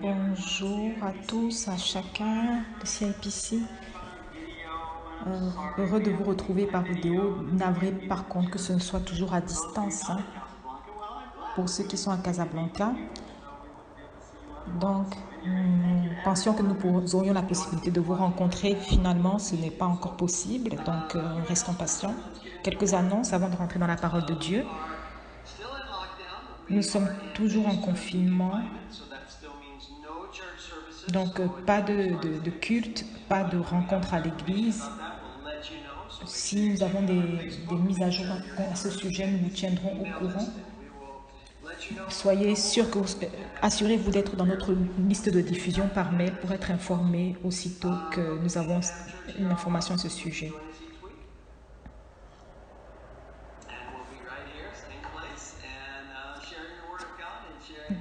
Bonjour à tous, à chacun de CIPC. Heureux de vous retrouver par vidéo. Navré par contre que ce ne soit toujours à distance pour ceux qui sont à Casablanca. Donc, nous pensions que nous aurions la possibilité de vous rencontrer. Finalement, ce n'est pas encore possible. Donc, restons patients. Quelques annonces avant de rentrer dans la parole de Dieu. Nous sommes toujours en confinement. Donc, pas de culte, pas de rencontre à l'église. Si nous avons des mises à jour à ce sujet, nous vous tiendrons au courant. Soyez sûr que assurez-vous d'être dans notre liste de diffusion par mail pour être informé aussitôt que nous avons une information à ce sujet.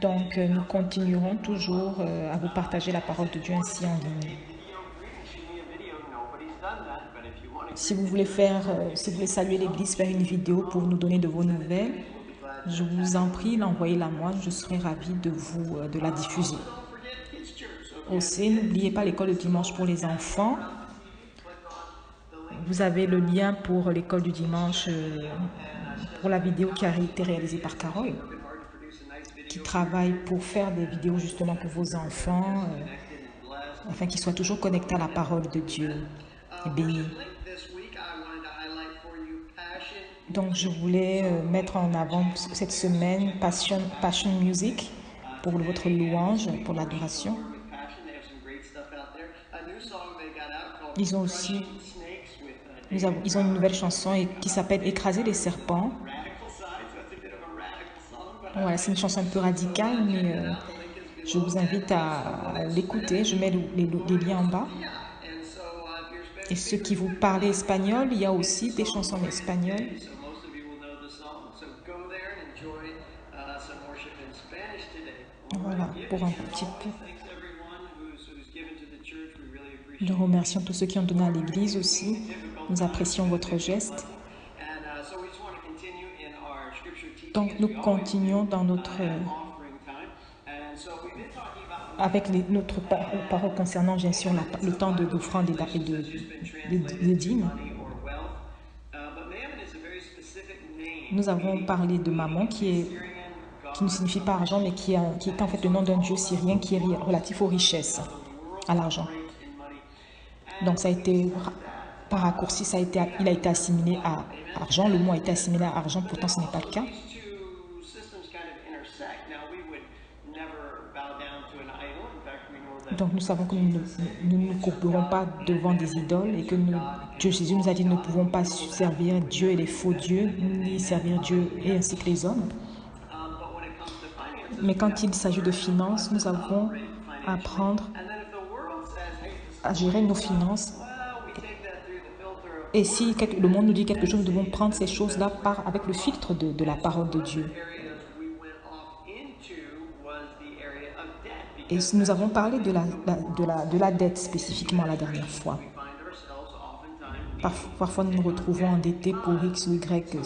Donc, nous continuerons toujours à vous partager la parole de Dieu ainsi en ligne. Si vous voulez saluer l'église, faire une vidéo pour nous donner de vos nouvelles, je vous en prie, l'envoyez-la moi, je serai ravie de la diffuser. Aussi, n'oubliez pas l'école de dimanche pour les enfants. Vous avez le lien pour l'école du dimanche, pour la vidéo qui a été réalisée par Carole, qui travaille pour faire des vidéos justement pour vos enfants, afin qu'ils soient toujours connectés à la parole de Dieu et bénis. Donc, je voulais mettre en avant cette semaine Passion Music pour votre louange, pour l'adoration. Ils ont aussi ils ont une nouvelle chanson qui s'appelle Écraser les serpents. Voilà, c'est une chanson un peu radicale, mais je vous invite à l'écouter. Je mets les liens en bas. Et ceux qui vous parlent espagnol, il y a aussi des chansons en espagnol. Voilà, pour un petit peu. Nous remercions tous ceux qui ont donné à l'église aussi. Nous apprécions votre geste. Donc, nous continuons dans avec notre parole concernant, bien sûr, le temps d'offrande et de dîmes. Nous avons parlé de Mammon, qui ne signifie pas argent, mais qui est en fait le nom d'un dieu syrien qui est relatif aux richesses, à l'argent. Donc, ça a été, par raccourci, il a été assimilé à argent. Le mot a été assimilé à argent, pourtant ce n'est pas le cas. Donc nous savons que nous ne nous courberons pas devant des idoles et que Dieu Jésus nous a dit que nous ne pouvons pas servir Dieu et les faux dieux, ni servir Dieu et ainsi que les hommes. Mais quand il s'agit de finances, nous avons à apprendre à gérer nos finances. Et si le monde nous dit quelque chose, nous devons prendre ces choses-là avec le filtre de la parole de Dieu. Et nous avons parlé de la dette spécifiquement la dernière fois. Parfois, nous nous retrouvons endettés pour X ou Y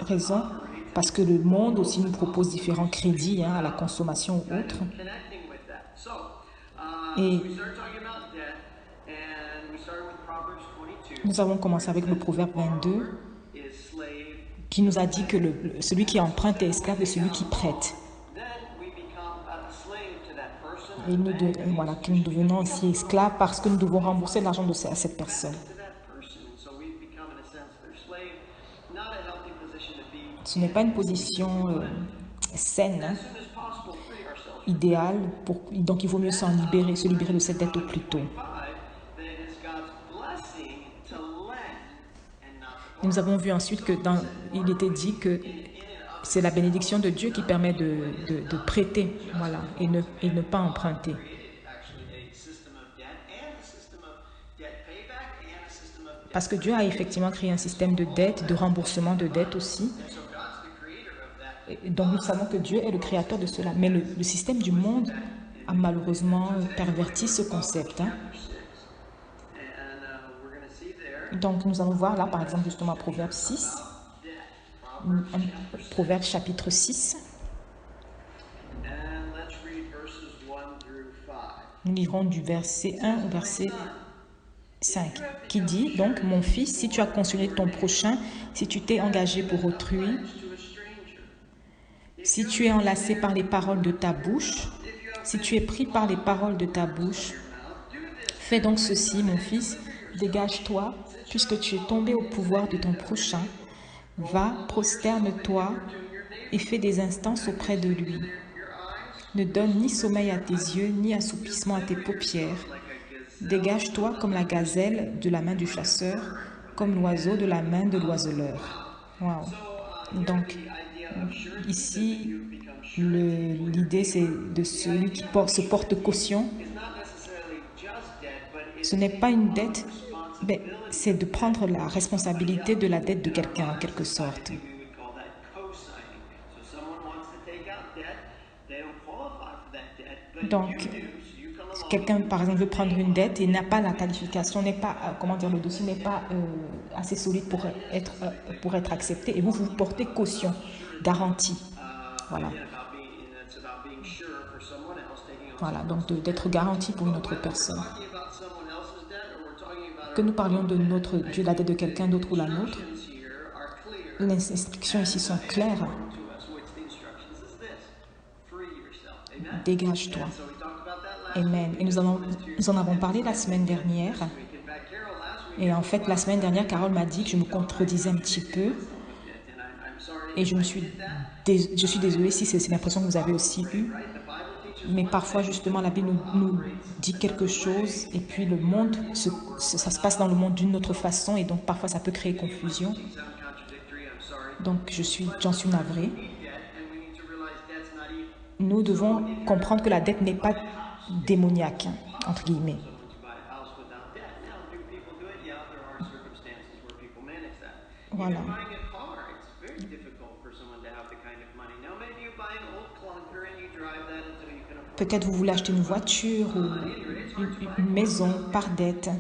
raison, parce que le monde aussi nous propose différents crédits à la consommation ou autre. Et nous avons commencé avec le proverbe 22, qui nous a dit que celui qui emprunte est esclave de celui qui prête. Et voilà, que nous devenons aussi esclaves parce que nous devons rembourser l'argent à cette personne. Ce n'est pas une position saine, idéale, donc il vaut mieux se libérer de cette dette au plus tôt. Nous avons vu ensuite il était dit que c'est la bénédiction de Dieu qui permet de prêter, voilà, et ne pas emprunter. Parce que Dieu a effectivement créé un système de dette, de remboursement de dette aussi. Et donc nous savons que Dieu est le créateur de cela. Mais le système du monde a malheureusement perverti ce concept. Donc nous allons voir là, par exemple, justement, Proverbe 6. Proverbe chapitre 6. Nous lirons du verset 1 au verset 5, qui dit donc, mon fils, si tu as consolé ton prochain, si tu t'es engagé pour autrui, si tu es enlacé par les paroles de ta bouche, si tu es pris par les paroles de ta bouche, fais donc ceci, mon fils, dégage-toi, puisque tu es tombé au pouvoir de ton prochain, va, prosterne-toi et fais des instances auprès de lui. Ne donne ni sommeil à tes yeux, ni assoupissement à tes paupières. Dégage-toi comme la gazelle de la main du chasseur, comme l'oiseau de la main de l'oiseleur. Wow. Donc, ici, l'idée, c'est de celui qui se porte caution. Ce n'est pas une dette, mais c'est de prendre la responsabilité de la dette de quelqu'un, en quelque sorte. Donc, quelqu'un, par exemple, veut prendre une dette et n'a pas la qualification, n'est pas, comment dire, le dossier n'est pas assez solide pour être accepté, et vous portez caution, garantie. Voilà. Voilà, donc d'être garanti pour une autre personne. Que nous parlions de la dette de quelqu'un d'autre ou la nôtre, les instructions ici sont claires. Dégage-toi. Amen. Et nous en avons parlé la semaine dernière. Et en fait, la semaine dernière, Carole m'a dit que je me contredisais un petit peu. Et je suis désolée si c'est l'impression que vous avez aussi eue. Mais parfois, justement, la Bible nous dit quelque chose et puis le monde, ça se passe dans le monde d'une autre façon et donc parfois ça peut créer confusion. Donc, j'en suis navrée. Nous devons comprendre que la dette n'est pas démoniaque, entre guillemets. Voilà. Peut-être vous voulez acheter une voiture ou une maison par dette.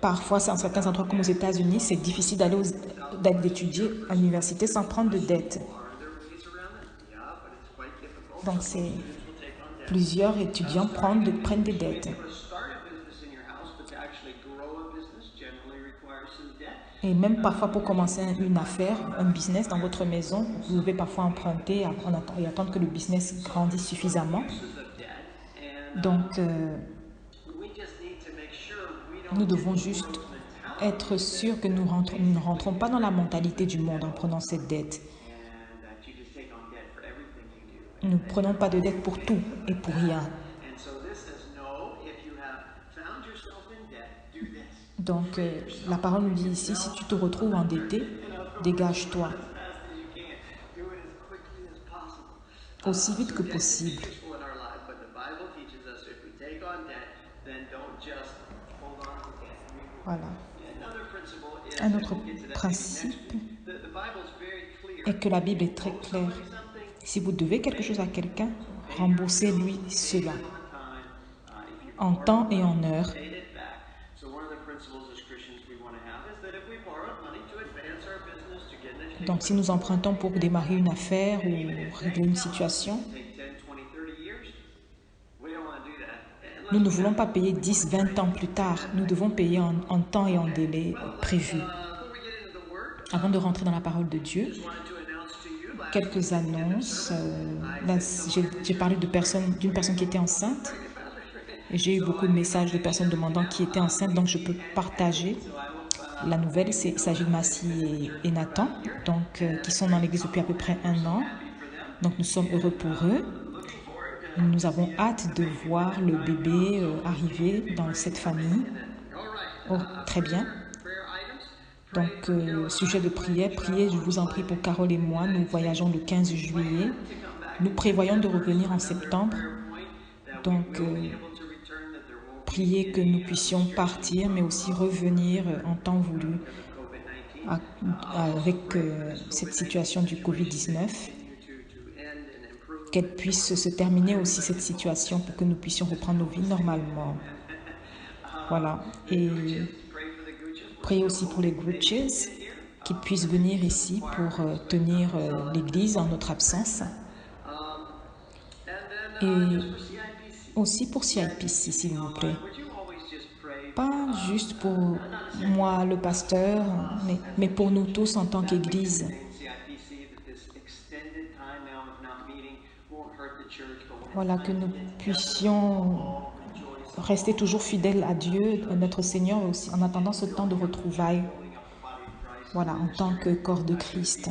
Parfois, dans certains endroits comme aux États-Unis, c'est difficile d'étudier à l'université sans prendre de dette. Donc, plusieurs étudiants prennent des dettes. Et même parfois pour commencer une affaire, un business dans votre maison, vous devez parfois emprunter et attendre que le business grandisse suffisamment. Donc, nous devons juste être sûrs que nous ne rentrons pas dans la mentalité du monde en prenant cette dette. Nous ne prenons pas de dette pour tout et pour rien. Donc, la parole nous dit ici, si tu te retrouves endetté, dégage-toi. Aussi vite que possible. Voilà. Un autre principe est que la Bible est très claire. Si vous devez quelque chose à quelqu'un, remboursez-lui cela en temps et en heure. Donc, si nous empruntons pour démarrer une affaire ou régler une situation, nous ne voulons pas payer 10, 20 ans plus tard. Nous devons payer en temps et en délai prévu. Avant de rentrer dans la parole de Dieu, quelques annonces. J'ai parlé d'une personne qui était enceinte. J'ai eu beaucoup de messages de personnes demandant qui était enceinte, donc je peux partager la nouvelle. Il s'agit de Massy et Nathan, donc, qui sont dans l'église depuis à peu près 1 an. Donc nous sommes heureux pour eux. Nous avons hâte de voir le bébé arriver dans cette famille. Oh, très bien. Donc, sujet de prière, priez, je vous en prie pour Carole et moi. Nous voyageons le 15 juillet. Nous prévoyons de revenir en septembre. Donc, priez que nous puissions partir, mais aussi revenir en temps voulu avec cette situation du Covid-19. Qu'elle puisse se terminer aussi cette situation pour que nous puissions reprendre nos vies normalement. Voilà. Et priez aussi pour les Gooches, qu'ils puissent venir ici pour tenir l'église en notre absence. Et aussi pour CIPC, s'il vous plaît. Pas juste pour moi, le pasteur, mais pour nous tous en tant qu'Église. Voilà, que nous puissions rester toujours fidèles à Dieu, à notre Seigneur, aussi, en attendant ce temps de retrouvailles. Voilà, en tant que corps de Christ.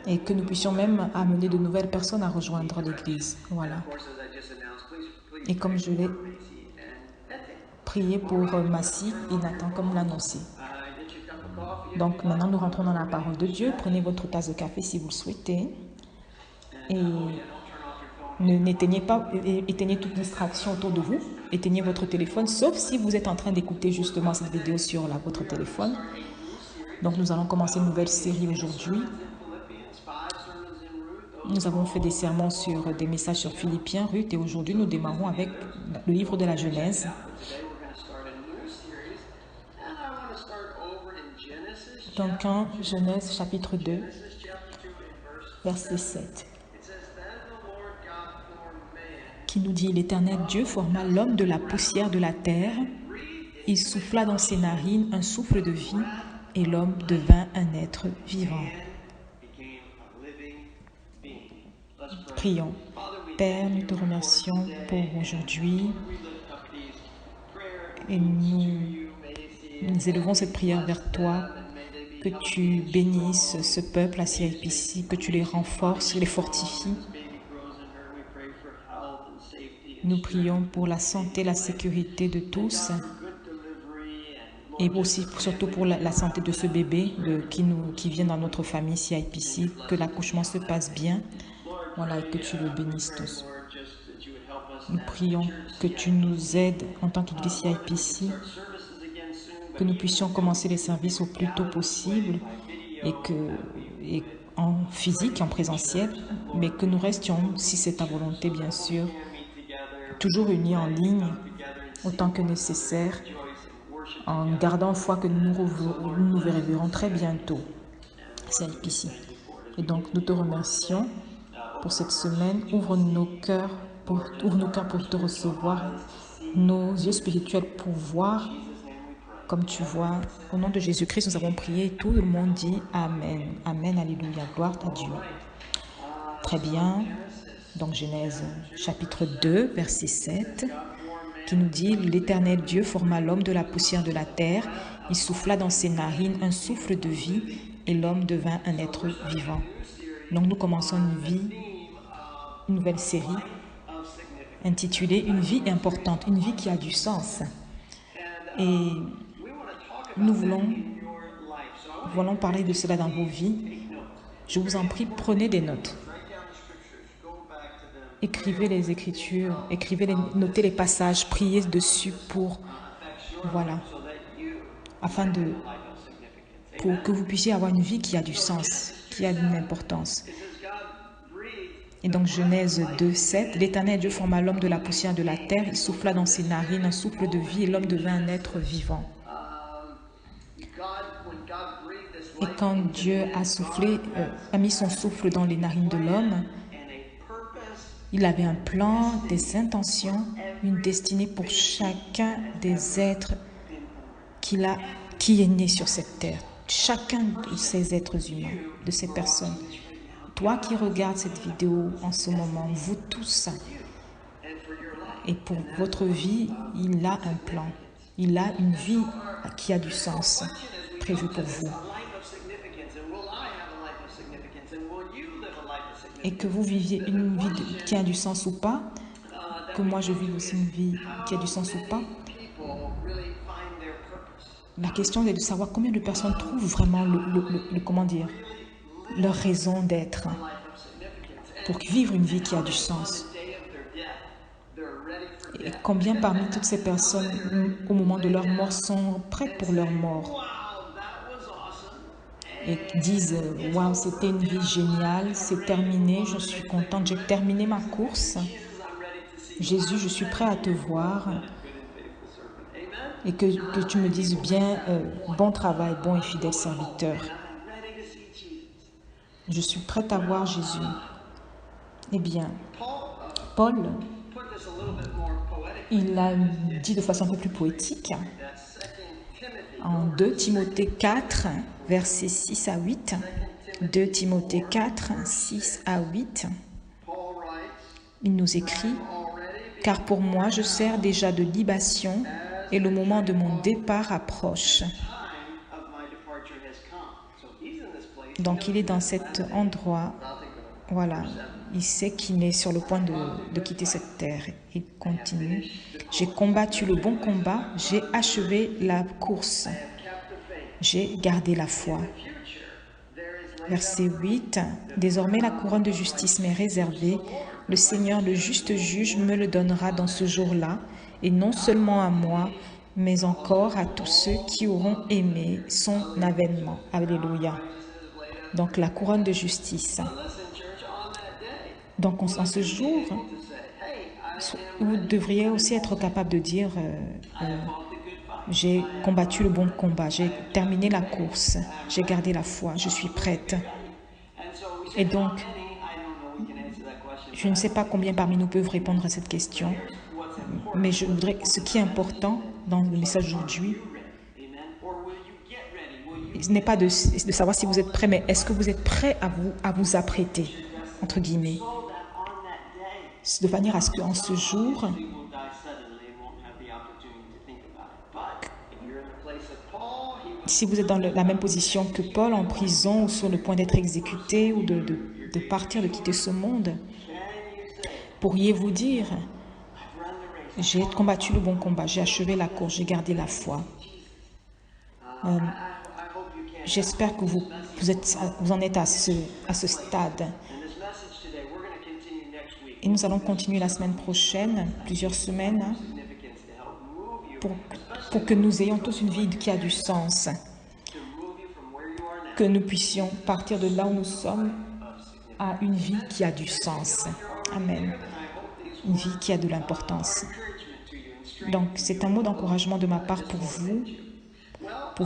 Et que nous puissions même amener de nouvelles personnes à rejoindre l'Église. Voilà. Et comme je l'ai prié pour Massy et Nathan, comme l'annoncé. Donc maintenant, nous rentrons dans la parole de Dieu. Prenez votre tasse de café si vous le souhaitez. Et n'éteignez pas, éteignez toute distraction autour de vous. Éteignez votre téléphone, sauf si vous êtes en train d'écouter justement cette vidéo sur votre téléphone. Donc nous allons commencer une nouvelle série aujourd'hui. Nous avons fait des sermons sur des messages sur Philippiens, Ruth, et aujourd'hui nous démarrons avec le livre de la Genèse. Donc en Genèse chapitre 2, verset 7, qui nous dit: l'Éternel Dieu forma l'homme de la poussière de la terre, il souffla dans ses narines un souffle de vie, et l'homme devint un être vivant. Prions. Père, nous te remercions pour aujourd'hui et nous élevons cette prière vers toi, que tu bénisses ce peuple à CIPC, que tu les renforces, les fortifies. Nous prions pour la santé, la sécurité de tous et aussi surtout pour la santé de ce bébé qui vient dans notre famille CIPC, que l'accouchement se passe bien. Voilà, et que tu le bénisses tous. Nous prions que tu nous aides en tant qu'Église CIPC, que nous puissions commencer les services au plus tôt possible et en physique, en présentiel, mais que nous restions, si c'est ta volonté bien sûr, toujours unis en ligne autant que nécessaire, en gardant foi que nous nous verrons très bientôt. CIPC. Et donc nous te remercions pour cette semaine. Ouvre nos cœurs pour te recevoir, nos yeux spirituels pour voir comme tu vois. Au nom de Jésus-Christ, nous avons prié et tout le monde dit Amen. Amen, alléluia, gloire à Dieu. Très bien. Donc Genèse chapitre 2, verset 7, qui nous dit: l'Éternel Dieu forma l'homme de la poussière de la terre, il souffla dans ses narines un souffle de vie, et l'homme devint un être vivant. Donc nous commençons une nouvelle série intitulée Une vie importante, une vie qui a du sens. Et nous voulons parler de cela dans vos vies. Je vous en prie, prenez des notes. Écrivez les Écritures, notez les passages, priez dessus pour que vous puissiez avoir une vie qui a du sens, qui a une importance. Et donc Genèse 2, 7, l'Éternel Dieu forma l'homme de la poussière de la terre, il souffla dans ses narines un souffle de vie et l'homme devint un être vivant. Et quand Dieu a mis son souffle dans les narines de l'homme, il avait un plan, des intentions, une destinée pour chacun des êtres qui est né sur cette terre. Chacun de ces êtres humains, de ces personnes. Toi qui regardes cette vidéo en ce moment, vous tous, et pour votre vie, il a un plan. Il a une vie qui a du sens prévu pour vous. Et que vous viviez une vie qui a du sens ou pas, que moi je vive aussi une vie qui a du sens ou pas. La question est de savoir combien de personnes trouvent vraiment leur raison d'être pour vivre une vie qui a du sens. Et combien parmi toutes ces personnes, au moment de leur mort, sont prêtes pour leur mort et disent « Waouh, c'était une vie géniale, c'est terminé, je suis contente, j'ai terminé ma course. Jésus, je suis prêt à te voir. » Et que tu me dises bien « Bon travail, bon et fidèle serviteur. » Je suis prête à voir Jésus. Eh bien, Paul, il l'a dit de façon un peu plus poétique en 2 Timothée 4, versets 6 à 8. 2 Timothée 4, 6 à 8. Il nous écrit « Car pour moi, je sers déjà de libation et le moment de mon départ approche. » Donc, il est dans cet endroit, voilà, il sait qu'il est sur le point de quitter cette terre. Il continue. « J'ai combattu le bon combat, j'ai achevé la course, j'ai gardé la foi. » Verset 8. « Désormais, la couronne de justice m'est réservée. Le Seigneur, le juste juge, me le donnera dans ce jour-là, et non seulement à moi, mais encore à tous ceux qui auront aimé son avènement. » Alléluia. Donc, la couronne de justice. Donc, en ce jour, vous devriez aussi être capable de dire j'ai combattu le bon combat, j'ai terminé la course, j'ai gardé la foi, je suis prête. Et donc, je ne sais pas combien parmi nous peuvent répondre à cette question, mais je voudrais, ce qui est important dans le message d'aujourd'hui, ce n'est pas de savoir si vous êtes prêt, mais est-ce que vous êtes prêt à vous apprêter, entre guillemets, de manière à ce qu'en ce jour, si vous êtes dans la même position que Paul, en prison ou sur le point d'être exécuté ou de partir, de quitter ce monde, pourriez-vous dire « J'ai combattu le bon combat, j'ai achevé la course, j'ai gardé la foi. » J'espère que vous en êtes à ce stade. Et nous allons continuer la semaine prochaine, plusieurs semaines, pour que nous ayons tous une vie qui a du sens. Que nous puissions partir de là où nous sommes à une vie qui a du sens. Amen. Une vie qui a de l'importance. Donc, c'est un mot d'encouragement de ma part pour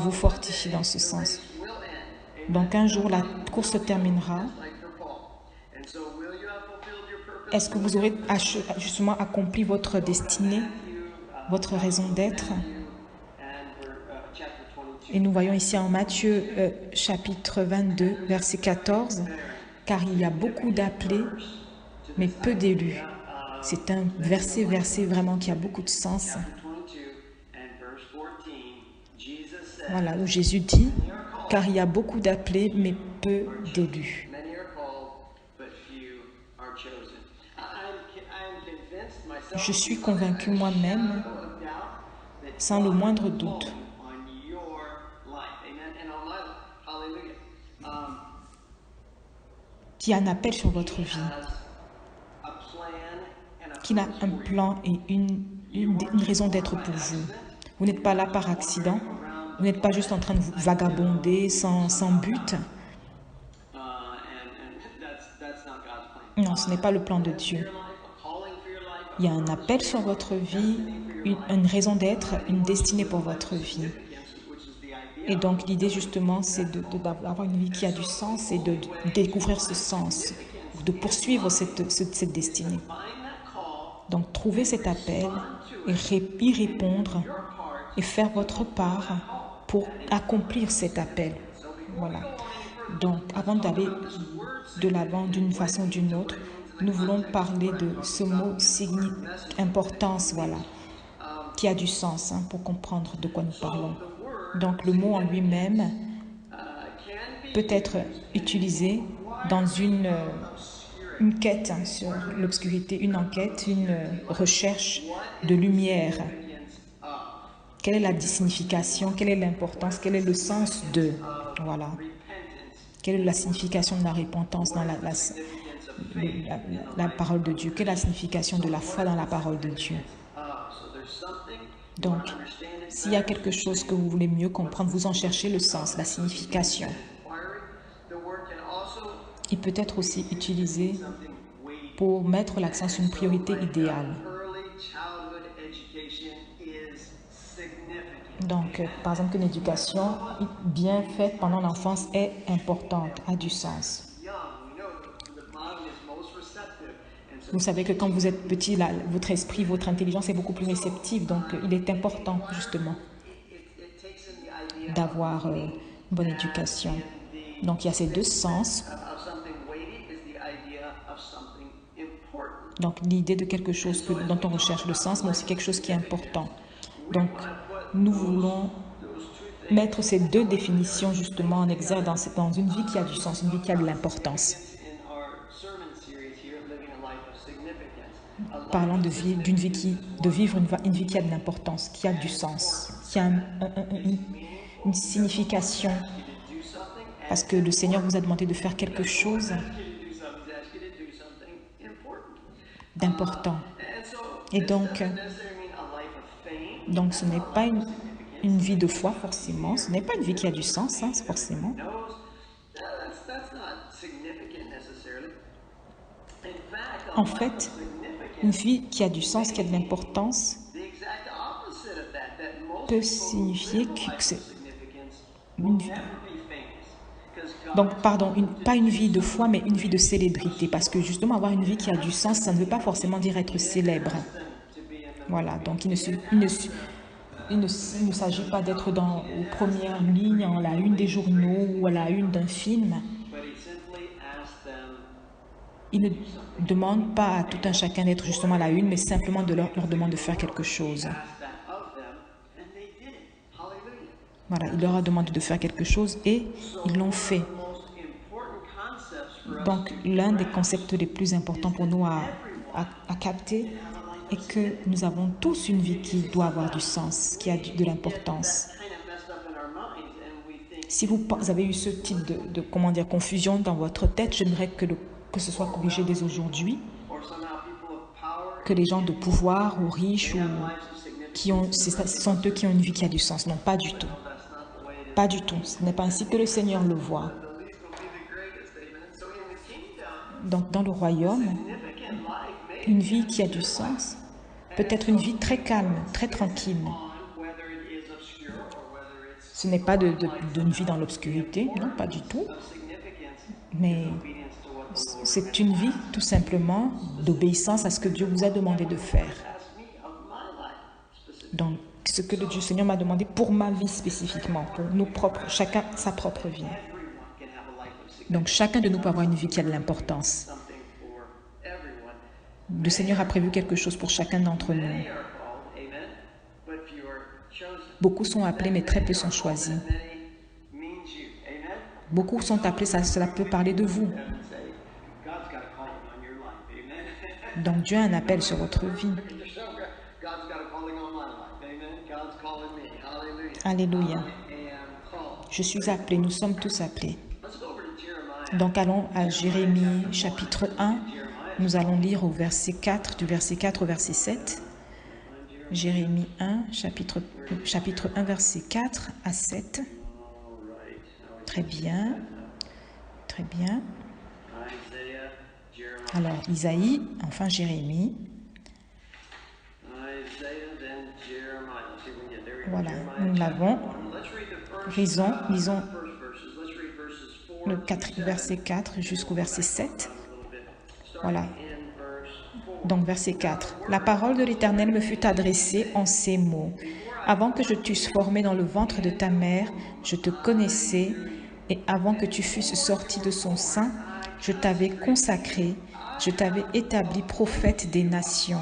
vous fortifier dans ce sens. Donc, un jour, la course se terminera. Est-ce que vous aurez justement accompli votre destinée, votre raison d'être? Et nous voyons ici en Matthieu chapitre 22, verset 14, « Car il y a beaucoup d'appelés, mais peu d'élus. » C'est un verset vraiment qui a beaucoup de sens. Voilà, où Jésus dit, « Car il y a beaucoup d'appelés, mais peu d'élus. » Je suis convaincu moi-même, sans le moindre doute, qu'il y a un appel sur votre vie, qu'il a un plan et une raison d'être pour vous. Vous n'êtes pas là par accident, vous n'êtes pas juste en train de vous vagabonder sans but. Non, ce n'est pas le plan de Dieu. Il y a un appel sur votre vie, une raison d'être, une destinée pour votre vie. Et donc, l'idée, justement, c'est d'avoir une vie qui a du sens et de découvrir ce sens, de poursuivre cette destinée. Donc, trouver cet appel et y répondre et faire votre part pour accomplir cet appel. Voilà. Donc, avant d'aller de l'avant d'une façon ou d'une autre, nous voulons parler de ce mot importance, voilà, qui a du sens pour comprendre de quoi nous parlons. Donc, le mot en lui-même peut être utilisé dans une quête sur l'obscurité, une enquête, une recherche de lumière. Quelle est la signification, quelle est l'importance, quel est le sens de, voilà. Quelle est la signification de la repentance dans la parole de Dieu? Quelle est la signification de la foi dans la parole de Dieu? Donc, s'il y a quelque chose que vous voulez mieux comprendre, vous en cherchez le sens, la signification. Il peut être aussi utilisé pour mettre l'accent sur une priorité idéale. Donc, par exemple, qu'une éducation bien faite pendant l'enfance est importante, a du sens. Vous savez que quand vous êtes petit, là, votre esprit, votre intelligence est beaucoup plus réceptive. Donc, il est important, justement, d'avoir une bonne éducation. Donc, il y a ces deux sens. Donc, l'idée de quelque chose dont on recherche le sens, mais aussi quelque chose qui est important. Donc, nous voulons mettre ces deux définitions, justement, en exergue dans une vie qui a du sens, une vie qui a de l'importance. Parlant de vivre une vie qui a de l'importance, qui a du sens, qui a une signification. Parce que le Seigneur vous a demandé de faire quelque chose d'important. Et donc ce n'est pas une vie de foi, forcément. Ce n'est pas une vie qui a du sens, hein, forcément. En fait, une vie qui a du sens, qui a de l'importance, peut signifier que c'est une vie. Donc, pardon, pas une vie de foi, mais une vie de célébrité. Parce que justement, avoir une vie qui a du sens, ça ne veut pas forcément dire être célèbre. Voilà, donc il ne s'agit pas d'être aux premières lignes, en la une des journaux ou à la une d'un film. Il ne demande pas à tout un chacun d'être justement à la une, mais simplement leur demande de faire quelque chose. Voilà, il leur a demandé de faire quelque chose et ils l'ont fait. Donc, l'un des concepts les plus importants pour nous à capter est que nous avons tous une vie qui doit avoir du sens, qui a de l'importance. Si vous avez eu ce type de confusion dans votre tête, j'aimerais que ce soit corrigé dès aujourd'hui, que les gens de pouvoir ou riches, ce sont eux qui ont une vie qui a du sens. Non, pas du tout. Pas du tout. Ce n'est pas ainsi que le Seigneur le voit. Donc, dans le royaume, une vie qui a du sens peut être une vie très calme, très tranquille. Ce n'est pas d'une vie dans l'obscurité, non, pas du tout. Mais c'est une vie, tout simplement, d'obéissance à ce que Dieu vous a demandé de faire. Donc, ce que le Seigneur m'a demandé pour ma vie spécifiquement, pour nous propres, chacun sa propre vie. Donc, chacun de nous peut avoir une vie qui a de l'importance. Le Seigneur a prévu quelque chose pour chacun d'entre nous. Beaucoup sont appelés, mais très peu sont choisis. Beaucoup sont appelés, cela peut parler de vous. Donc Dieu a un appel sur votre vie. Alléluia. Je suis appelé, nous sommes tous appelés. Donc allons à Jérémie chapitre 1. Nous allons lire au verset 4, du verset 4 au verset 7. Jérémie 1, chapitre 1, verset 4 à 7. Très bien. Très bien. Alors, Isaïe, enfin Jérémie. Voilà, nous l'avons. Lisons le verset 4 jusqu'au verset 7. Voilà. Donc, verset 4. La parole de l'Éternel me fut adressée en ces mots. Avant que je t'eusse formé dans le ventre de ta mère, je te connaissais, et avant que tu fusses sorti de son sein, je t'avais consacré, je t'avais établi prophète des nations.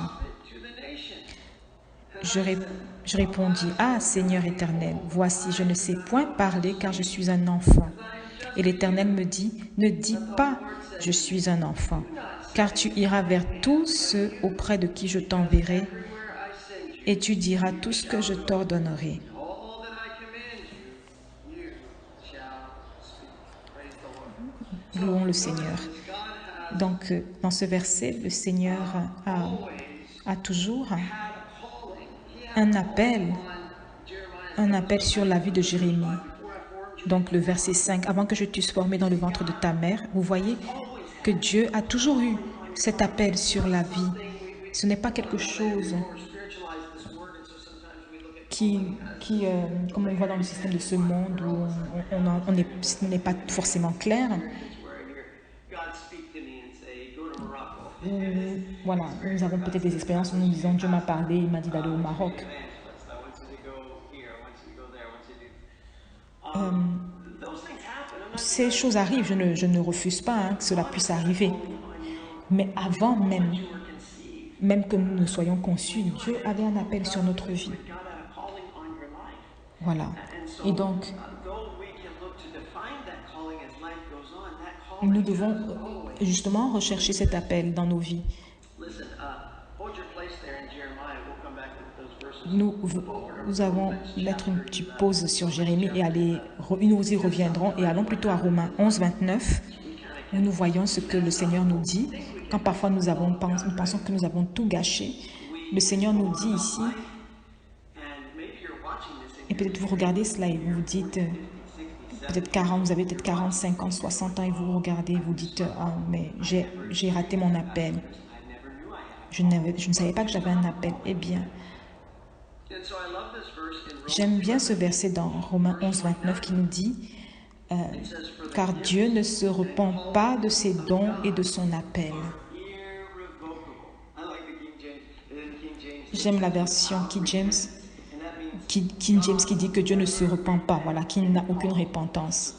Je répondis, « Ah, Seigneur éternel, voici, je ne sais point parler car je suis un enfant. » Et l'Éternel me dit, « Ne dis pas, je suis un enfant, car tu iras vers tous ceux auprès de qui je t'enverrai, et tu diras tout ce que je t'ordonnerai. » Louons le Seigneur. Donc, dans ce verset, le Seigneur a toujours un appel sur la vie de Jérémie. Donc, le verset 5, « Avant que je t'eusse formé dans le ventre de ta mère », vous voyez que Dieu a toujours eu cet appel sur la vie. Ce n'est pas quelque chose comme on voit dans le système de ce monde, où ce n'est pas forcément clair. voilà, nous avons peut-être des expériences où nous disons Dieu m'a parlé, il m'a dit d'aller au Maroc. Ces choses arrivent, je ne refuse pas que cela puisse arriver. Mais avant même que nous ne soyons conçus, Dieu avait un appel sur notre vie. Voilà. Et donc, nous devons justement rechercher cet appel dans nos vies. Nous allons mettre une petite pause sur Jérémie et nous y reviendrons et allons plutôt à Romains 11, 29, où nous voyons ce que le Seigneur nous dit. Quand parfois nous pensons que nous avons tout gâché, le Seigneur nous dit ici, et peut-être vous regardez cela et vous vous dites, vous avez peut-être 40, 50, 60 ans et vous regardez, vous dites, ah, mais j'ai raté mon appel. Je ne savais pas que j'avais un appel. Eh bien, j'aime bien ce verset dans Romains 11, 29 qui nous dit « Car Dieu ne se repent pas de ses dons et de son appel. » J'aime la version King James qui dit que Dieu ne se repent pas, voilà, qu'il n'a aucune repentance.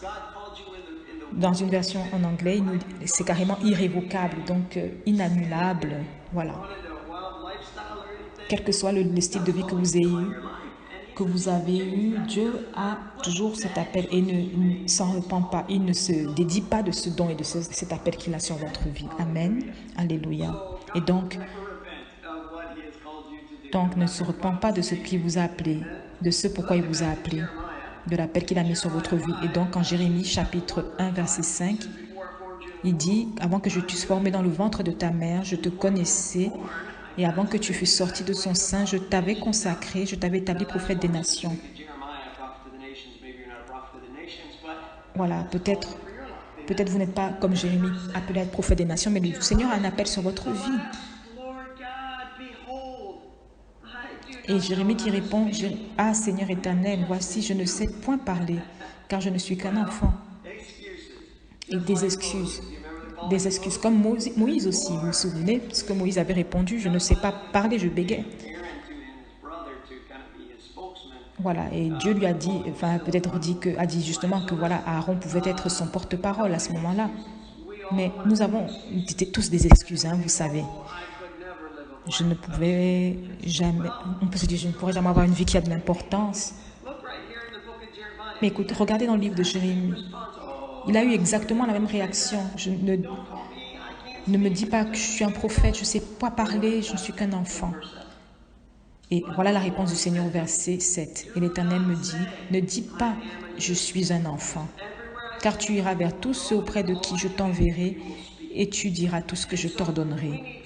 Dans une version en anglais, c'est carrément irrévocable, donc inannulable, voilà. Quel que soit le style de vie que vous avez eu, Dieu a toujours cet appel et ne s'en repent pas. Il ne se dédie pas de ce don et de cet appel qu'il a sur votre vie. Amen. Alléluia. Et donc ne se repent pas de ce qu'il vous a appelé, de ce pourquoi il vous a appelé, de l'appel qu'il a mis sur votre vie. Et donc, en Jérémie chapitre 1, verset 5, il dit « Avant que je t'eusse formé dans le ventre de ta mère, je te connaissais, et avant que tu fusses sorti de son sein, je t'avais consacré, je t'avais établi prophète des nations. » Voilà, peut-être vous n'êtes pas comme Jérémie appelé à être prophète des nations, mais le Seigneur a un appel sur votre vie. Et Jérémie qui répond, « Ah Seigneur éternel, voici, je ne sais point parler, car je ne suis qu'un enfant. » Et des excuses comme Moïse aussi. Vous vous souvenez ce que Moïse avait répondu, « Je ne sais pas parler, je bégais. » Voilà, et Dieu lui a dit, a dit justement que voilà, Aaron pouvait être son porte-parole à ce moment-là. Mais nous avons tous des excuses, vous savez. Je ne pouvais jamais, on peut se dire, je ne pourrais jamais avoir une vie qui a de l'importance. Mais écoute, regardez dans le livre de Jérémie. Il a eu exactement la même réaction. Ne me dis pas que je suis un prophète, je ne sais pas parler, je ne suis qu'un enfant. Et voilà la réponse du Seigneur au verset 7. Et l'Éternel me dit, ne dis pas, je suis un enfant, car tu iras vers tous ceux auprès de qui je t'enverrai et tu diras tout ce que je t'ordonnerai.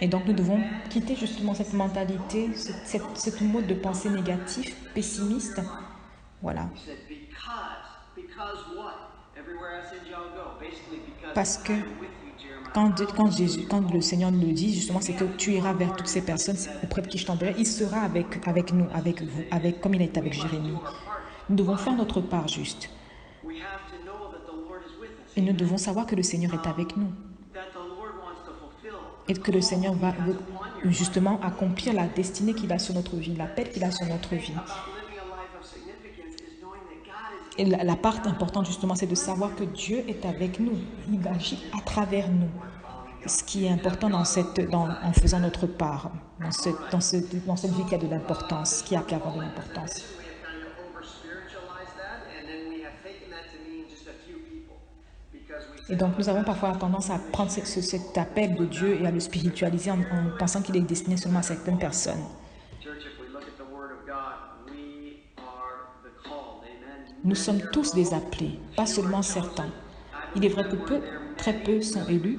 Et donc nous devons quitter justement cette mentalité, cette mode de pensée négatif, pessimiste. Voilà. Parce que quand le Seigneur nous le dit, justement, c'est que tu iras vers toutes ces personnes auprès de qui je t'enverrai. Il sera avec nous, avec vous, comme il est avec Jérémie. Nous devons faire notre part juste. Et nous devons savoir que le Seigneur est avec nous. Et que le Seigneur va justement accomplir la destinée qu'il a sur notre vie, l'appel qu'il a sur notre vie. Et la part importante justement, c'est de savoir que Dieu est avec nous. Il agit à travers nous. Ce qui est important en faisant notre part, dans cette vie qui a de l'importance, qui a pu avoir de l'importance. Et donc, nous avons parfois tendance à prendre cet appel de Dieu et à le spiritualiser en pensant qu'il est destiné seulement à certaines personnes. Nous sommes tous des appelés, pas seulement certains. Il est vrai que très peu sont élus,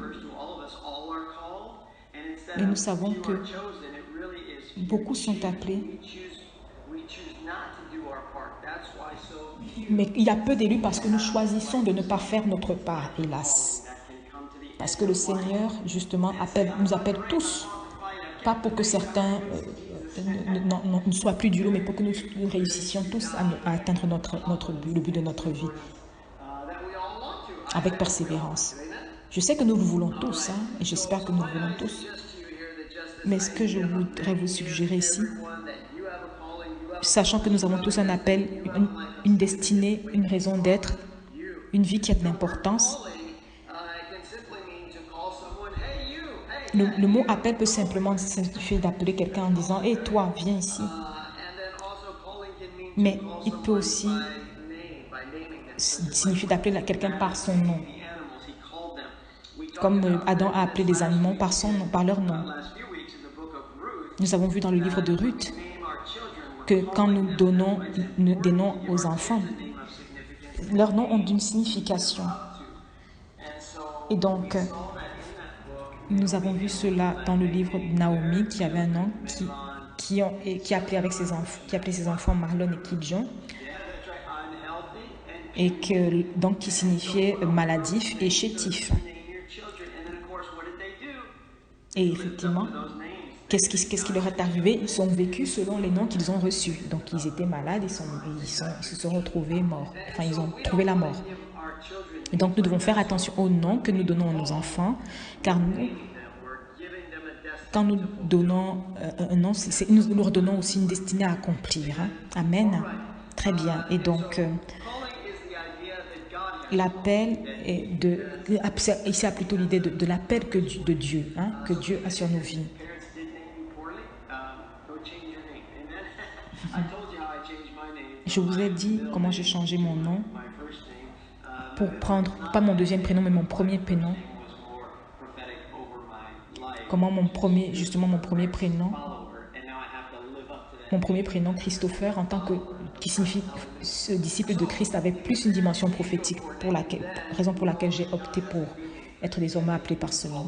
mais nous savons que beaucoup sont appelés. Mais il y a peu d'élus parce que nous choisissons de ne pas faire notre part, hélas. Parce que le Seigneur, justement, nous appelle tous, pas pour que certains ne soient plus du lot, mais pour que nous réussissions tous à atteindre le but de notre vie, avec persévérance. Je sais que nous le voulons tous, hein, et j'espère que nous le voulons tous. Mais ce que je voudrais vous suggérer ici, sachant que nous avons tous un appel, une destinée, une raison d'être, une vie qui a de l'importance, le mot appel peut simplement signifier d'appeler quelqu'un en disant « Hé, toi, viens ici ». Mais il peut aussi signifier d'appeler quelqu'un par son nom. Comme Adam a appelé les animaux par leur nom. Nous avons vu dans le livre de Ruth que quand nous donnons des noms aux enfants, leurs noms ont une signification. Et donc, nous avons vu cela dans le livre de Naomi, qui avait un nom qui appelait ses enfants Marlon et Kidjon, et qui signifiait maladif et chétif. Et effectivement, qu'est-ce qui leur est arrivé? Ils sont vécus selon les noms qu'ils ont reçus. Donc, ils étaient malades, ils se sont retrouvés morts. Enfin, ils ont trouvé la mort. Et donc, nous devons faire attention aux noms que nous donnons à nos enfants, car quand nous donnons un nom, nous leur donnons aussi une destinée à accomplir. Hein? Amen. Très bien. Et donc, l'appel ici a plutôt l'idée de l'appel de Dieu, hein, que Dieu a sur nos vies. Je vous ai dit comment j'ai changé mon nom pour prendre, pas mon deuxième prénom, mais mon premier prénom. Comment mon premier prénom, Christopher, en tant qui signifie ce disciple de Christ, avait plus une dimension prophétique, raison pour laquelle j'ai opté pour être désormais appelé par ce nom.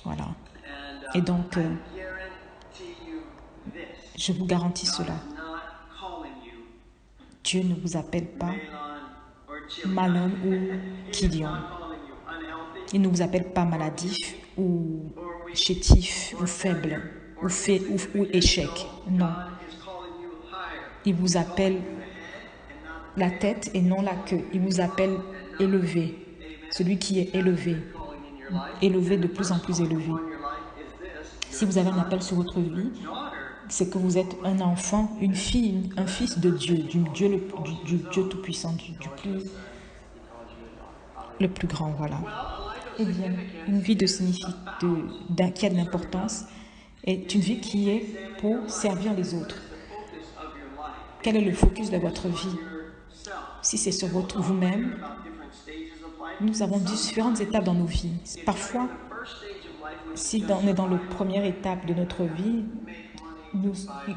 Voilà. Et donc, je vous garantis cela. Dieu ne vous appelle pas Malon ou Kidjon. Il ne vous appelle pas maladif ou chétif ou faible ou échec. Non. Il vous appelle la tête et non la queue. Il vous appelle élevé. Celui qui est élevé. Élevé, de plus en plus élevé. Si vous avez un appel sur votre vie, c'est que vous êtes un enfant, une fille, un fils de Dieu, du Dieu tout-puissant, le plus grand, voilà. Eh bien, une vie qui a de l'importance est une vie qui est pour servir les autres. Quel est le focus de votre vie? Si c'est sur vous-même, nous avons différentes étapes dans nos vies. Parfois, si on est dans la première étape de notre vie,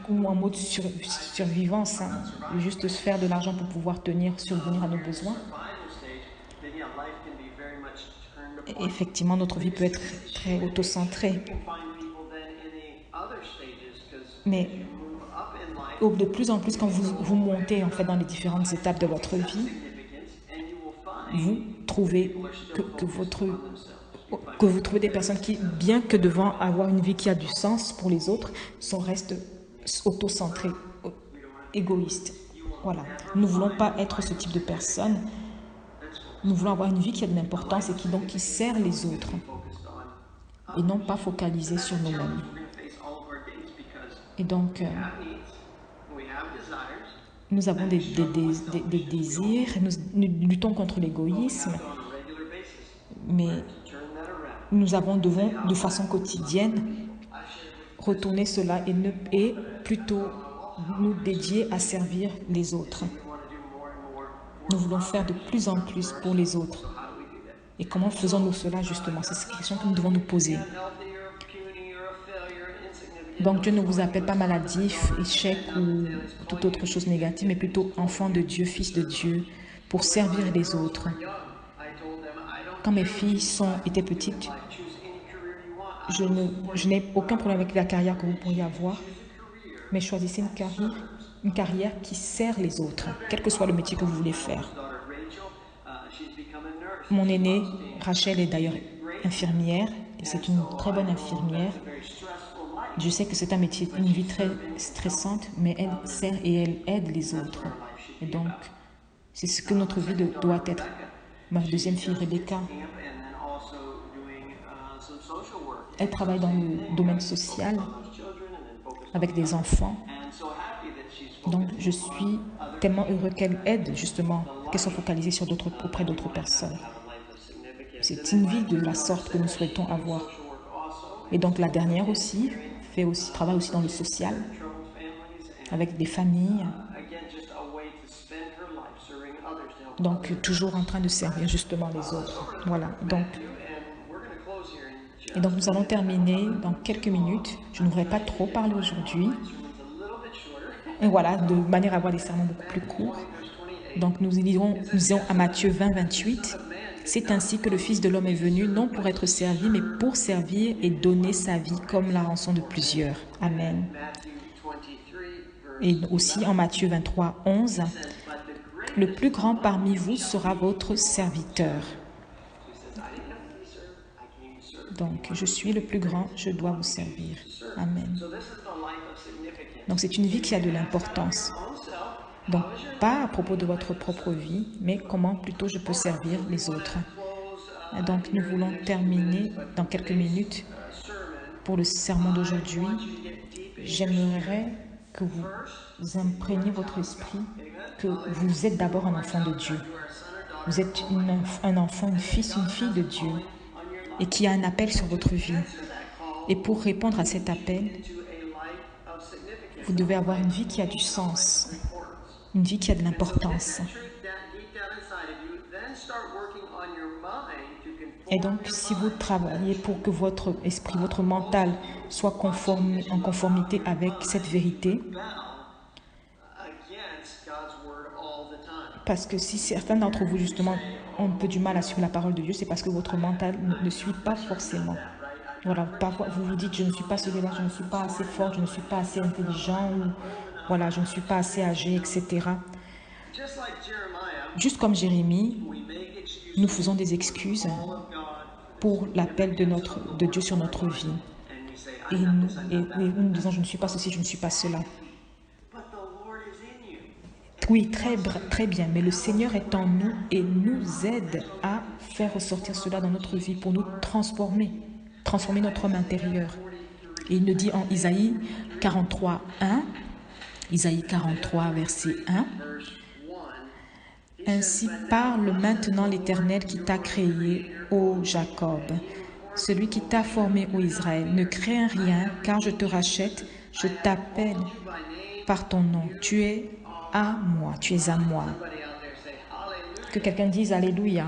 ou en mode survivance, hein, juste se faire de l'argent pour pouvoir survenir à nos besoins. Effectivement, notre vie peut être très auto-centrée. Mais de plus en plus, quand vous montez en fait dans les différentes étapes de votre vie, vous trouvez que vous trouvez des personnes qui, bien que devant avoir une vie qui a du sens pour les autres, restent auto-centrées, égoïstes. Voilà. Nous ne voulons pas être ce type de personnes. Nous voulons avoir une vie qui a de l'importance et qui sert les autres. Et non pas focaliser sur nous-mêmes. Et donc, nous avons des désirs, nous luttons contre l'égoïsme, mais nous devons de façon quotidienne retourner cela et plutôt nous dédier à servir les autres. Nous voulons faire de plus en plus pour les autres. Et comment faisons-nous cela justement? C'est cette question que nous devons nous poser. Donc Dieu ne vous appelle pas maladif, échec ou toute autre chose négative, mais plutôt enfant de Dieu, fils de Dieu, pour servir les autres. Quand mes filles étaient petites, je n'ai aucun problème avec la carrière que vous pourriez avoir, mais choisissez une carrière qui sert les autres, quel que soit le métier que vous voulez faire. Mon aînée, Rachel, est d'ailleurs infirmière, et c'est une très bonne infirmière. Je sais que c'est un métier, une vie très stressante, mais elle sert et elle aide les autres. Et donc, c'est ce que notre vie doit être. Ma deuxième fille, Rebecca, Elle travaille dans le domaine social avec des enfants. Donc, je suis tellement heureux qu'elle aide justement, qu'elle soit focalisée sur auprès d'autres personnes. C'est une vie de la sorte que nous souhaitons avoir. Et donc, la dernière aussi, travaille aussi dans le social, avec des familles. Donc, toujours en train de servir justement les autres. Voilà. Et donc, nous allons terminer dans quelques minutes. Je ne voudrais pas trop parler aujourd'hui. Et voilà, de manière à avoir des sermons beaucoup plus courts. Donc, nous irons à Matthieu 20, 28. C'est ainsi que le Fils de l'homme est venu, non pour être servi, mais pour servir et donner sa vie comme la rançon de plusieurs. Amen. Et aussi en Matthieu 23, 11. Le plus grand parmi vous sera votre serviteur. Donc, je suis le plus grand, je dois vous servir. Amen. Donc, c'est une vie qui a de l'importance. Donc, pas à propos de votre propre vie, mais comment plutôt je peux servir les autres. Et donc, nous voulons terminer dans quelques minutes pour le sermon d'aujourd'hui. J'aimerais que vous imprégniez votre esprit que vous êtes d'abord un enfant de Dieu. Vous êtes un enfant, une fille de Dieu et qui a un appel sur votre vie. Et pour répondre à cet appel, vous devez avoir une vie qui a du sens, une vie qui a de l'importance. Et donc, si vous travaillez pour que votre esprit, votre mental soit en conformité avec cette vérité, parce que si certains d'entre vous, justement, ont un peu du mal à suivre la parole de Dieu, c'est parce que votre mental ne suit pas forcément. Voilà, parfois vous vous dites, je ne suis pas celui-là, je ne suis pas assez fort, je ne suis pas assez intelligent, ou voilà, je ne suis pas assez âgé, etc. Juste comme Jérémie, nous faisons des excuses pour l'appel de Dieu sur notre vie. Et nous disons, je ne suis pas ceci, je ne suis pas cela. Oui, très bien, mais le Seigneur est en nous et nous aide à faire ressortir cela dans notre vie pour nous transformer notre homme intérieur. Et il nous dit en Isaïe 43, 1, Isaïe 43, verset 1, « Ainsi parle maintenant l'Éternel qui t'a créé, ô Jacob, celui qui t'a formé, ô Israël. Ne crains rien, car je te rachète, je t'appelle par ton nom. Tu es à moi, tu es à moi. » Que quelqu'un dise Alléluia.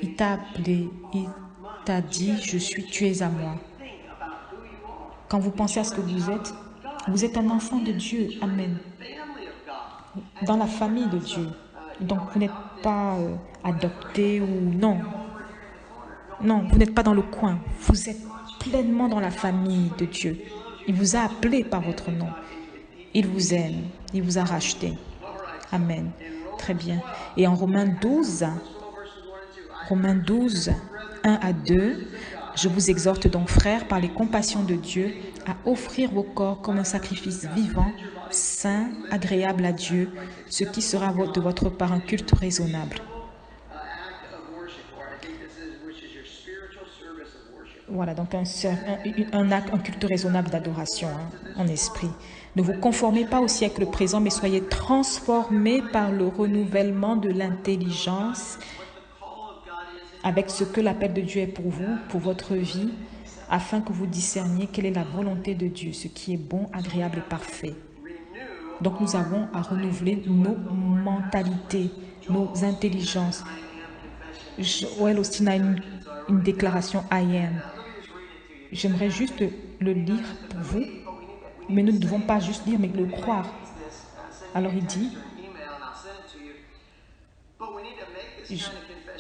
Il t'a appelé, il t'a dit, tu es à moi. Quand vous pensez à ce que vous êtes un enfant de Dieu. Amen. Dans la famille de Dieu. Donc, vous n'êtes pas adopté ou non. Non, vous n'êtes pas dans le coin. Vous êtes pleinement dans la famille de Dieu. Il vous a appelé par votre nom. Il vous aime. Il vous a racheté. Amen. Très bien. Et en Romains 12, 1 à 2, je vous exhorte donc, frères, par les compassions de Dieu, à offrir vos corps comme un sacrifice vivant, saint, agréable à Dieu, ce qui sera de votre part un culte raisonnable. Voilà, donc un culte raisonnable d'adoration en esprit. Ne vous conformez pas au siècle présent, mais soyez transformés par le renouvellement de l'intelligence avec ce que l'appel de Dieu est pour vous, pour votre vie, afin que vous discerniez quelle est la volonté de Dieu, ce qui est bon, agréable et parfait. Donc nous avons à renouveler nos mentalités, nos intelligences. Joel Austin a une déclaration « I am ». J'aimerais juste le lire pour vous, mais nous ne devons pas juste lire, mais le croire. Alors il dit,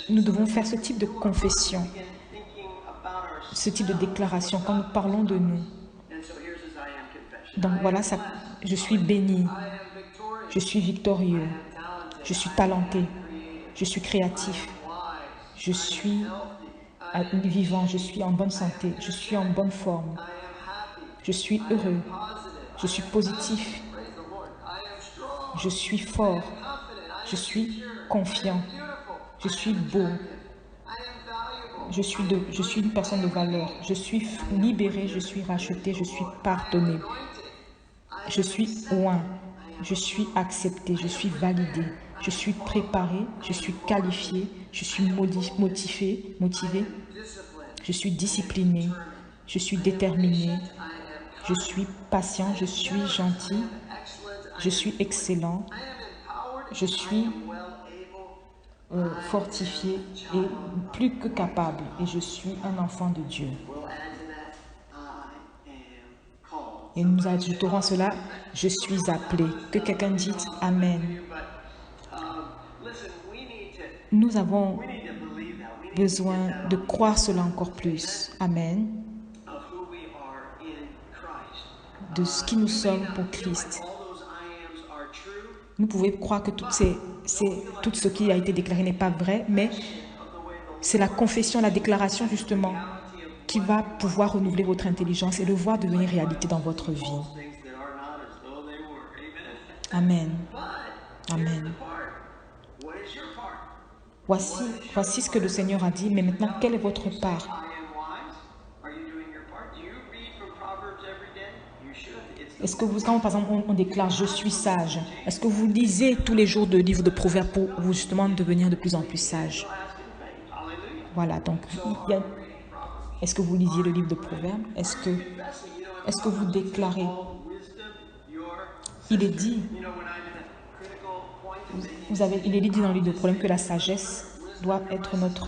nous devons faire ce type de confession, ce type de déclaration quand nous parlons de nous. Donc voilà, je suis béni, je suis victorieux, je suis talenté, je suis créatif, je suis vivant, je suis en bonne santé, je suis en bonne forme, je suis heureux, je suis positif, je suis fort, je suis confiant, je suis beau, je suis une personne de valeur. Je suis libérée, je suis rachetée, je suis pardonnée. Je suis oint, je suis acceptée, je suis validée. Je suis préparée, je suis qualifiée, je suis motivée, je suis disciplinée, je suis déterminée, je suis patient, je suis gentil, je suis excellent, je suis fortifié et plus que capable, et je suis un enfant de Dieu. Et nous ajouterons cela, je suis appelé. Que quelqu'un dise Amen. Nous avons besoin de croire cela encore plus. Amen. De ce qui nous sommes pour Christ. Nous pouvons croire que tout ce qui a été déclaré n'est pas vrai, mais c'est la confession, la déclaration justement qui va pouvoir renouveler votre intelligence et le voir devenir réalité dans votre vie. Amen. Amen. Voici ce que le Seigneur a dit, mais maintenant, quelle est votre part? Est-ce que vous, quand par exemple on déclare « je suis sage », est-ce que vous lisez tous les jours le livre de Proverbes pour vous justement devenir de plus en plus sage? Voilà, donc, est-ce que vous lisiez le livre de Proverbes? Est-ce que vous déclarez? Il est dit, il est dit dans le livre de Proverbes que la sagesse doit être notre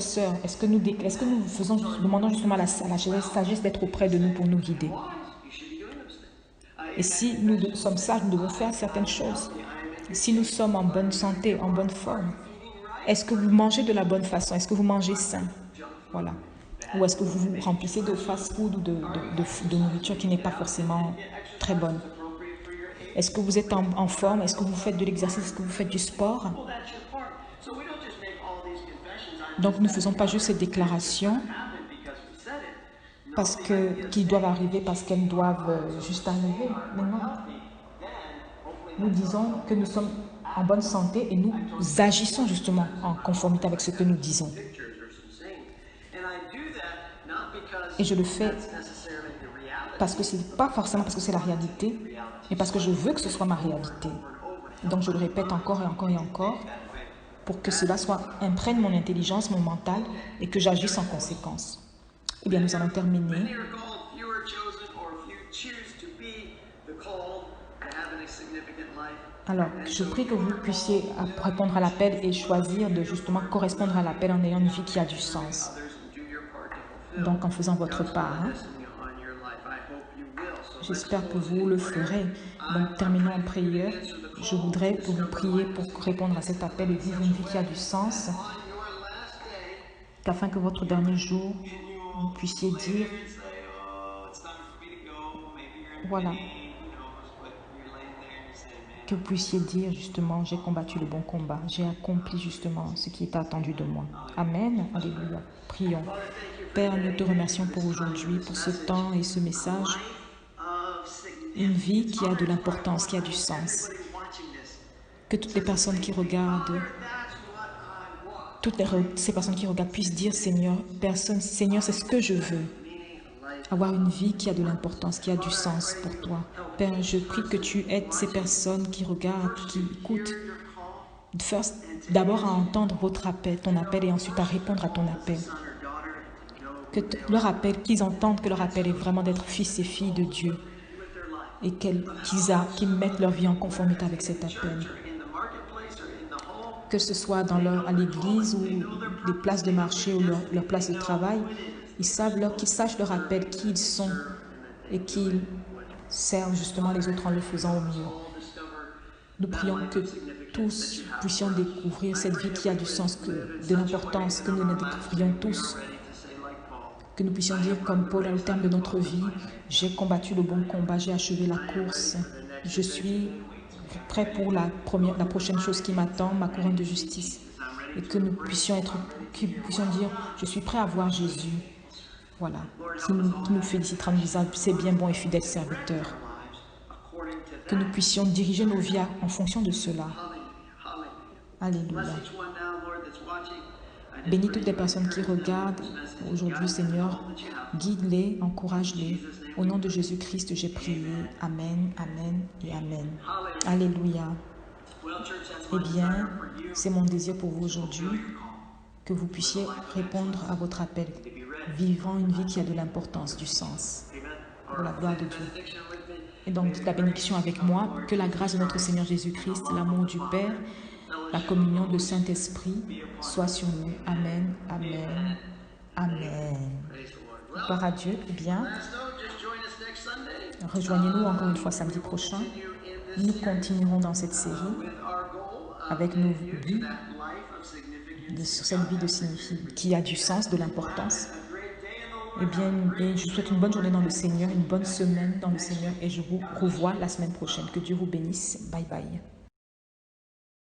sœur. Est-ce que nous demandons justement à la sagesse d'être auprès de nous pour nous guider? Et si nous sommes sages, nous devons faire certaines choses. Si nous sommes en bonne santé, en bonne forme, est-ce que vous mangez de la bonne façon? Est-ce que vous mangez sain? Voilà. Ou est-ce que vous vous remplissez de fast-food ou de nourriture qui n'est pas forcément très bonne? Est-ce que vous êtes en forme? Est-ce que vous faites de l'exercice? Est-ce que vous faites du sport? Donc, nous ne faisons pas juste ces déclarations qui doivent arriver parce qu'elles doivent juste arriver. Mais non. Nous disons que nous sommes en bonne santé et nous agissons justement en conformité avec ce que nous disons. Et je le fais parce que c'est pas forcément parce que c'est la réalité, mais parce que je veux que ce soit ma réalité. Donc je le répète encore et encore et encore pour que cela imprègne mon intelligence, mon mental et que j'agisse en conséquence. Eh bien, nous allons terminer. Alors, je prie que vous puissiez répondre à l'appel et choisir de justement correspondre à l'appel en ayant une vie qui a du sens. Donc, en faisant votre part. Hein. J'espère que vous le ferez. Donc, terminons en prière. Je voudrais que vous priez pour répondre à cet appel et vivre une vie qui a du sens, qu'afin que votre dernier jour, vous puissiez dire, voilà, que vous puissiez dire justement, j'ai combattu le bon combat, j'ai accompli justement ce qui est attendu de moi. Amen. Alléluia. Prions. Père, nous te remercions pour aujourd'hui, pour ce temps et ce message. Une vie qui a de l'importance, qui a du sens. Que toutes les personnes qui regardent, ces personnes qui regardent puissent dire, Seigneur, Seigneur, c'est ce que je veux. Avoir une vie qui a de l'importance, qui a du sens pour toi. Père, je prie que tu aides ces personnes qui regardent, qui écoutent, d'abord à entendre votre appel, ton appel, et ensuite à répondre à ton appel. Qu'ils entendent que leur appel est vraiment d'être fils et filles de Dieu et qu'ils mettent leur vie en conformité avec cet appel. Que ce soit à l'église ou les places de marché ou leur place de travail, qu'ils sachent leur appel, qui ils sont et qu'ils servent justement les autres en le faisant au mieux. Nous prions que tous puissions découvrir cette vie qui a du sens, de l'importance, que nous la découvrions tous. Que nous puissions dire comme Paul au terme de notre vie, j'ai combattu le bon combat, j'ai achevé la course, je suis prêt pour la prochaine chose qui m'attend, ma couronne de justice. Et que nous puissions dire, je suis prêt à voir Jésus. Voilà, qui nous félicitera en nous disant, c'est bien, bon et fidèle serviteur. Que nous puissions diriger nos vies en fonction de cela. Alléluia. Bénis toutes les personnes qui regardent aujourd'hui, Seigneur. Guide-les, encourage-les. Au nom de Jésus-Christ, j'ai prié. Amen, amen et amen. Alléluia. Eh bien, c'est mon désir pour vous aujourd'hui, que vous puissiez répondre à votre appel, vivant une vie qui a de l'importance, du sens, pour la gloire de Dieu. Et donc, dites la bénédiction avec moi. Que la grâce de notre Seigneur Jésus-Christ, l'amour du Père, la communion du Saint-Esprit soit sur nous. Amen, amen, amen. Gloire à Dieu. Eh bien, rejoignez-nous encore une fois samedi prochain. Nous continuerons dans cette série avec nos buts sur cette vie qui a du sens, de l'importance. Eh bien, je vous souhaite une bonne journée dans le Seigneur, une bonne semaine dans le Seigneur et je vous revois la semaine prochaine. Que Dieu vous bénisse. Bye bye.